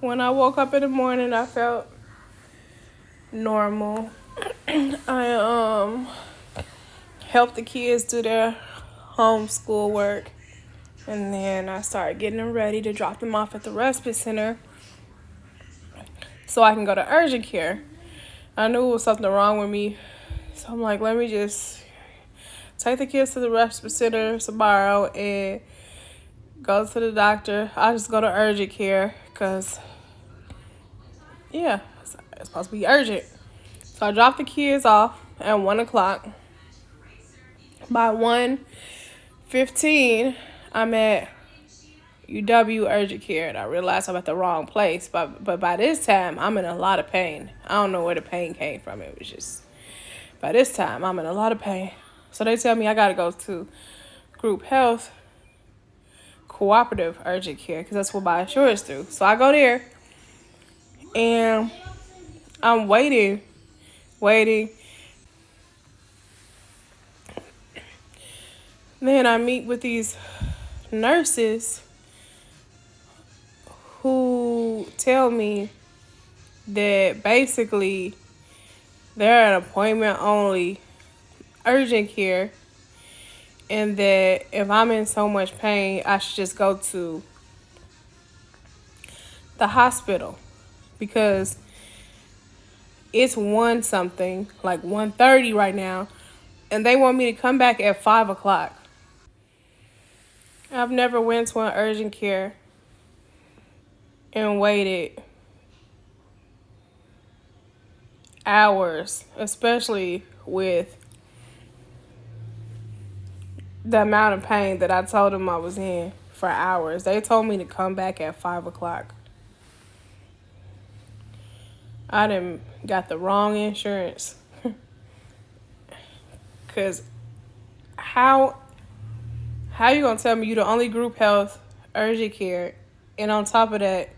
When I woke up in the morning, I felt normal. I helped the kids do their homeschool work, and then I started getting them ready to drop them off at the respite center so I can go to urgent care. I knew it was something wrong with me, so I'm like, let me just take the kids to the respite center tomorrow and go to the doctor. I'll just go to urgent care because, yeah, it's supposed to be urgent. So I dropped the kids off at 1 o'clock. By 1:15, I'm at UW urgent care, and I realized I'm at the wrong place. But by this time, I'm in a lot of pain. I don't know where the pain came from. It was just, by this time, I'm in a lot of pain. So they tell me I got to go to group health cooperative urgent care because that's what my insurance through. So I go there, and I'm waiting. Then I meet with these nurses who tell me that basically they're an appointment only urgent care, and that if I'm in so much pain, I should just go to the hospital because it's 1 something, like 1:30 right now, and they want me to come back at 5 o'clock. I've never went to an urgent care and waited hours, especially with the amount of pain that I told them I was in for hours. They told me to come back at 5 o'clock. I done got the wrong insurance. Cause how you gonna tell me you the only group health urgent care, and on top of that,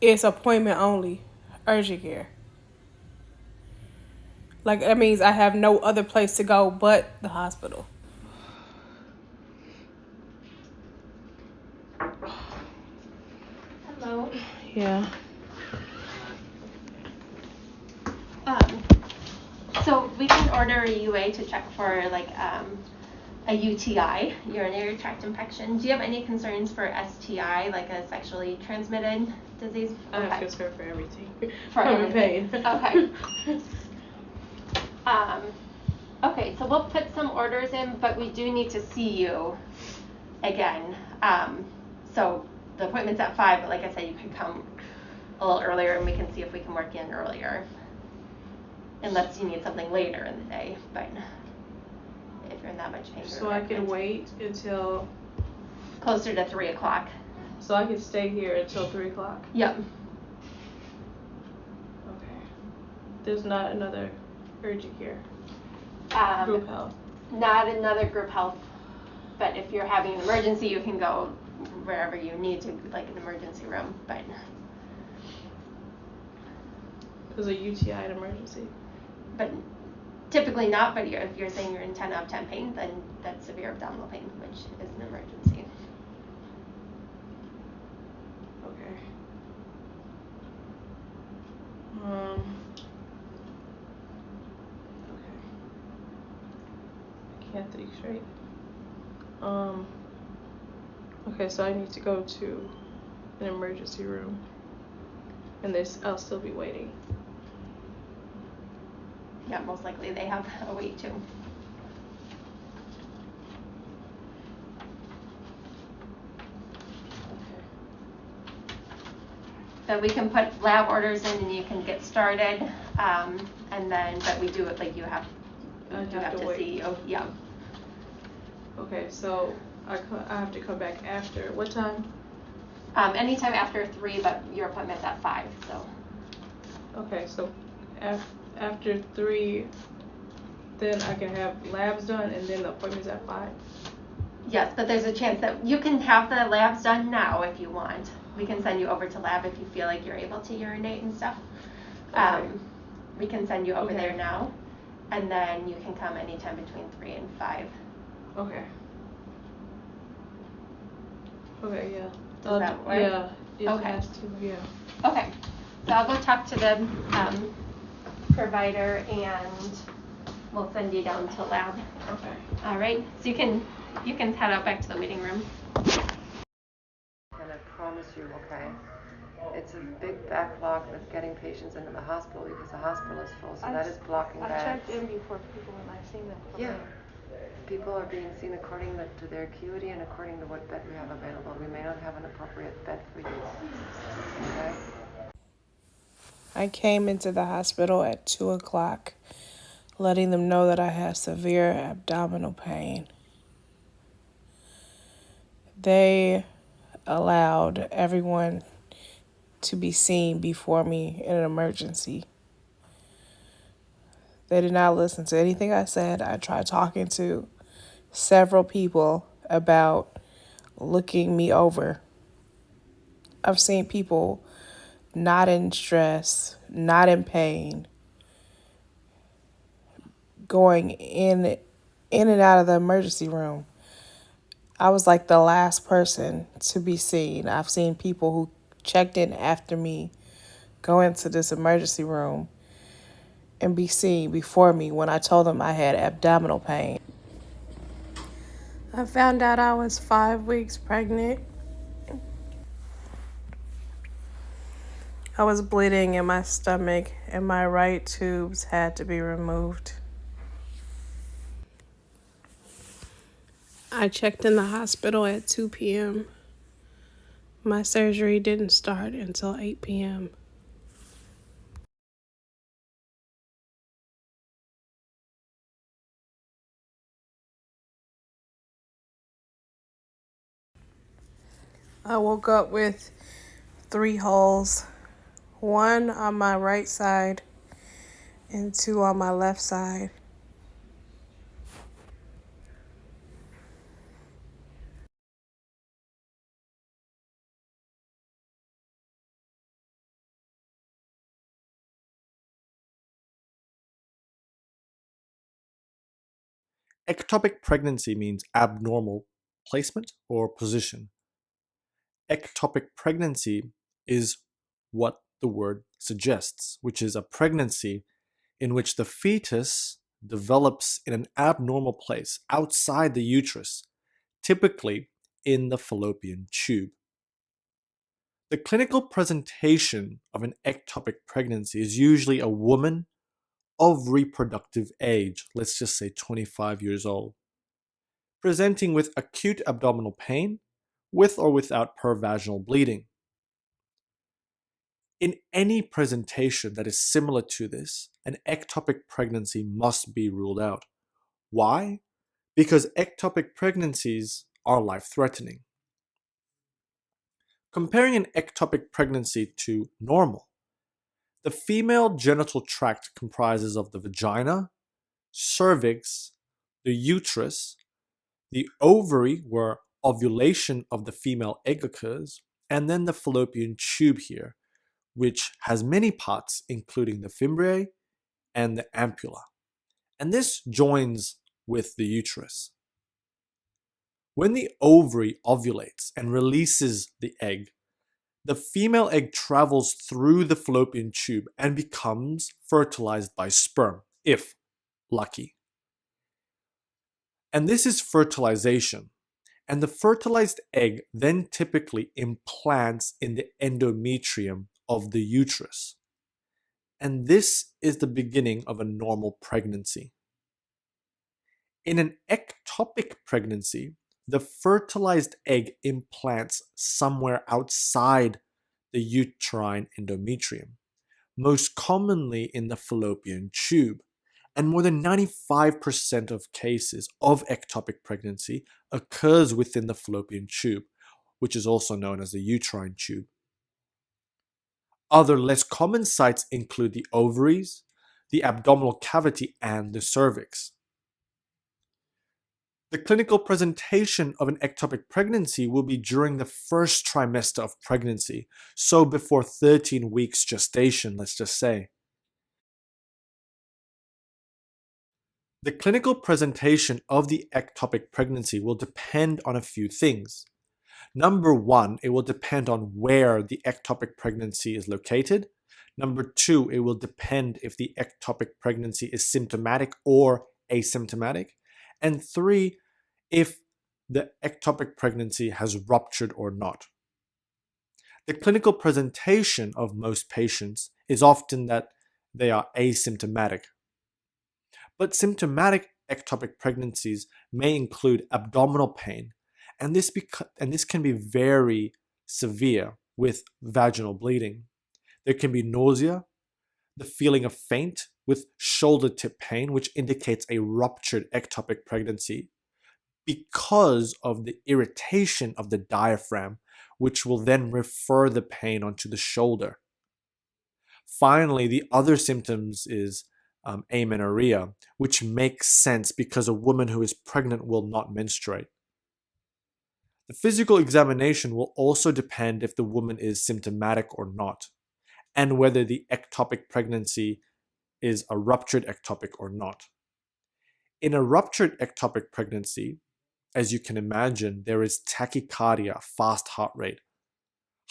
it's appointment only urgent care? Like, that means I have no other place to go but the hospital. Hello. Yeah. So we can order a UA to check for like a UTI, urinary tract infection. Do you have any concerns for STI, like a sexually transmitted disease? I have concern for everything. For I'm in pain. Okay. Okay, so we'll put some orders in, but we do need to see you again. So the appointment's at 5, but like I said, you can come a little earlier and we can see if we can work in earlier. Unless you need something later in the day, but if you're in that much pain. So I can wait until closer to 3 o'clock. So I can stay here until 3 o'clock? Yep. Okay. There's not another urgent care? Group health? Not another group health, but if you're having an emergency, you can go wherever you need to, like an emergency room, but. Is a UTI an emergency? But typically not, but if you're saying you're in 10 out of 10 pain, then that's severe abdominal pain, which is an emergency. Okay. Okay. I can't think straight. Okay, so I need to go to an emergency room, and I'll still be waiting. Yeah, most likely they have a wait too. Okay. So we can put lab orders in and you can get started, and then, but we do it like you have to wait. see. Oh, yeah. Okay, so I have to come back after what time? Anytime after 3, but your appointment's at 5, so. Okay, so after 3, then I can have labs done, and then the appointment's at 5? Yes, but there's a chance that you can have the labs done now if you want. We can send you over to lab if you feel like you're able to urinate and stuff. Okay. We can send you over there now, and then you can come anytime between 3 and 5. Okay. Okay, yeah. Does that work? Yeah, it Okay. has to, yeah. Okay, so I'll go talk to the provider and we'll send you down to lab. Okay. All right, so you can head out back to the waiting room. And I promise you, okay, it's a big backlog with getting patients into the hospital because the hospital is full, so that is blocking beds. I checked in before people and I've seen them. Yeah. People are being seen according to their acuity and according to what bed we have available. We may not have an appropriate bed for you. Okay? I came into the hospital at 2 o'clock, letting them know that I had severe abdominal pain. They allowed everyone to be seen before me in an emergency. They did not listen to anything I said. I tried talking to several people about looking me over. I've seen people not in stress, not in pain, going in and out of the emergency room. I was like the last person to be seen. I've seen people who checked in after me go into this emergency room and be seen before me when I told them I had abdominal pain. I found out I was 5 weeks pregnant. I was bleeding in my stomach and my right tubes had to be removed. I checked in the hospital at 2 p.m. My surgery didn't start until 8 p.m. I woke up with 3 holes, 1 on my right side and 2 on my left side. Ectopic pregnancy means abnormal placement or position. Ectopic pregnancy is what the word suggests, which is a pregnancy in which the fetus develops in an abnormal place outside the uterus, typically in the fallopian tube. The clinical presentation of an ectopic pregnancy is usually a woman of reproductive age, let's just say 25 years old, presenting with acute abdominal pain with or without pervaginal bleeding. In any presentation that is similar to this, an ectopic pregnancy must be ruled out. Why? Because ectopic pregnancies are life-threatening. Comparing an ectopic pregnancy to normal, the female genital tract comprises of the vagina, cervix, the uterus, the ovary where ovulation of the female egg occurs, and then the fallopian tube here, which has many parts, including the fimbriae and the ampulla. And this joins with the uterus. When the ovary ovulates and releases the egg, the female egg travels through the fallopian tube and becomes fertilized by sperm, if lucky. And this is fertilization. And the fertilized egg then typically implants in the endometrium of the uterus. And this is the beginning of a normal pregnancy. In an ectopic pregnancy, the fertilized egg implants somewhere outside the uterine endometrium, most commonly in the fallopian tube. And more than 95% of cases of ectopic pregnancy occurs within the fallopian tube, which is also known as the uterine tube. Other less common sites include the ovaries, the abdominal cavity, and the cervix. The clinical presentation of an ectopic pregnancy will be during the first trimester of pregnancy, so before 13 weeks gestation, let's just say. The clinical presentation of the ectopic pregnancy will depend on a few things. Number one, it will depend on where the ectopic pregnancy is located. Number two, it will depend if the ectopic pregnancy is symptomatic or asymptomatic. And three, if the ectopic pregnancy has ruptured or not. The clinical presentation of most patients is often that they are asymptomatic. But symptomatic ectopic pregnancies may include abdominal pain, and this can be very severe with vaginal bleeding. There can be nausea, the feeling of faint with shoulder tip pain, which indicates a ruptured ectopic pregnancy because of the irritation of the diaphragm, which will then refer the pain onto the shoulder. Finally, the other symptoms is amenorrhea, which makes sense because a woman who is pregnant will not menstruate. The physical examination will also depend if the woman is symptomatic or not, and whether the ectopic pregnancy is a ruptured ectopic or not. In a ruptured ectopic pregnancy, as you can imagine, there is tachycardia, fast heart rate,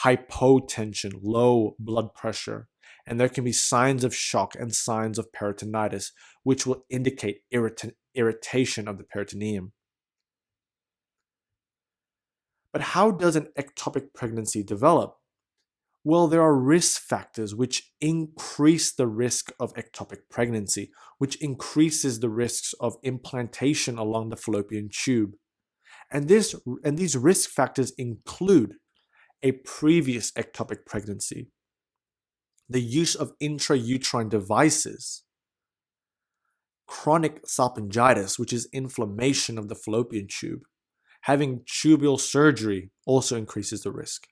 hypotension, low blood pressure, and there can be signs of shock and signs of peritonitis, which will indicate irritation of the peritoneum. But how does an ectopic pregnancy develop? Well, there are risk factors which increase the risk of ectopic pregnancy, which increases the risks of implantation along the fallopian tube. And these risk factors include a previous ectopic pregnancy, the use of intrauterine devices, chronic salpingitis, which is inflammation of the fallopian tube. Having tubal surgery also increases the risk.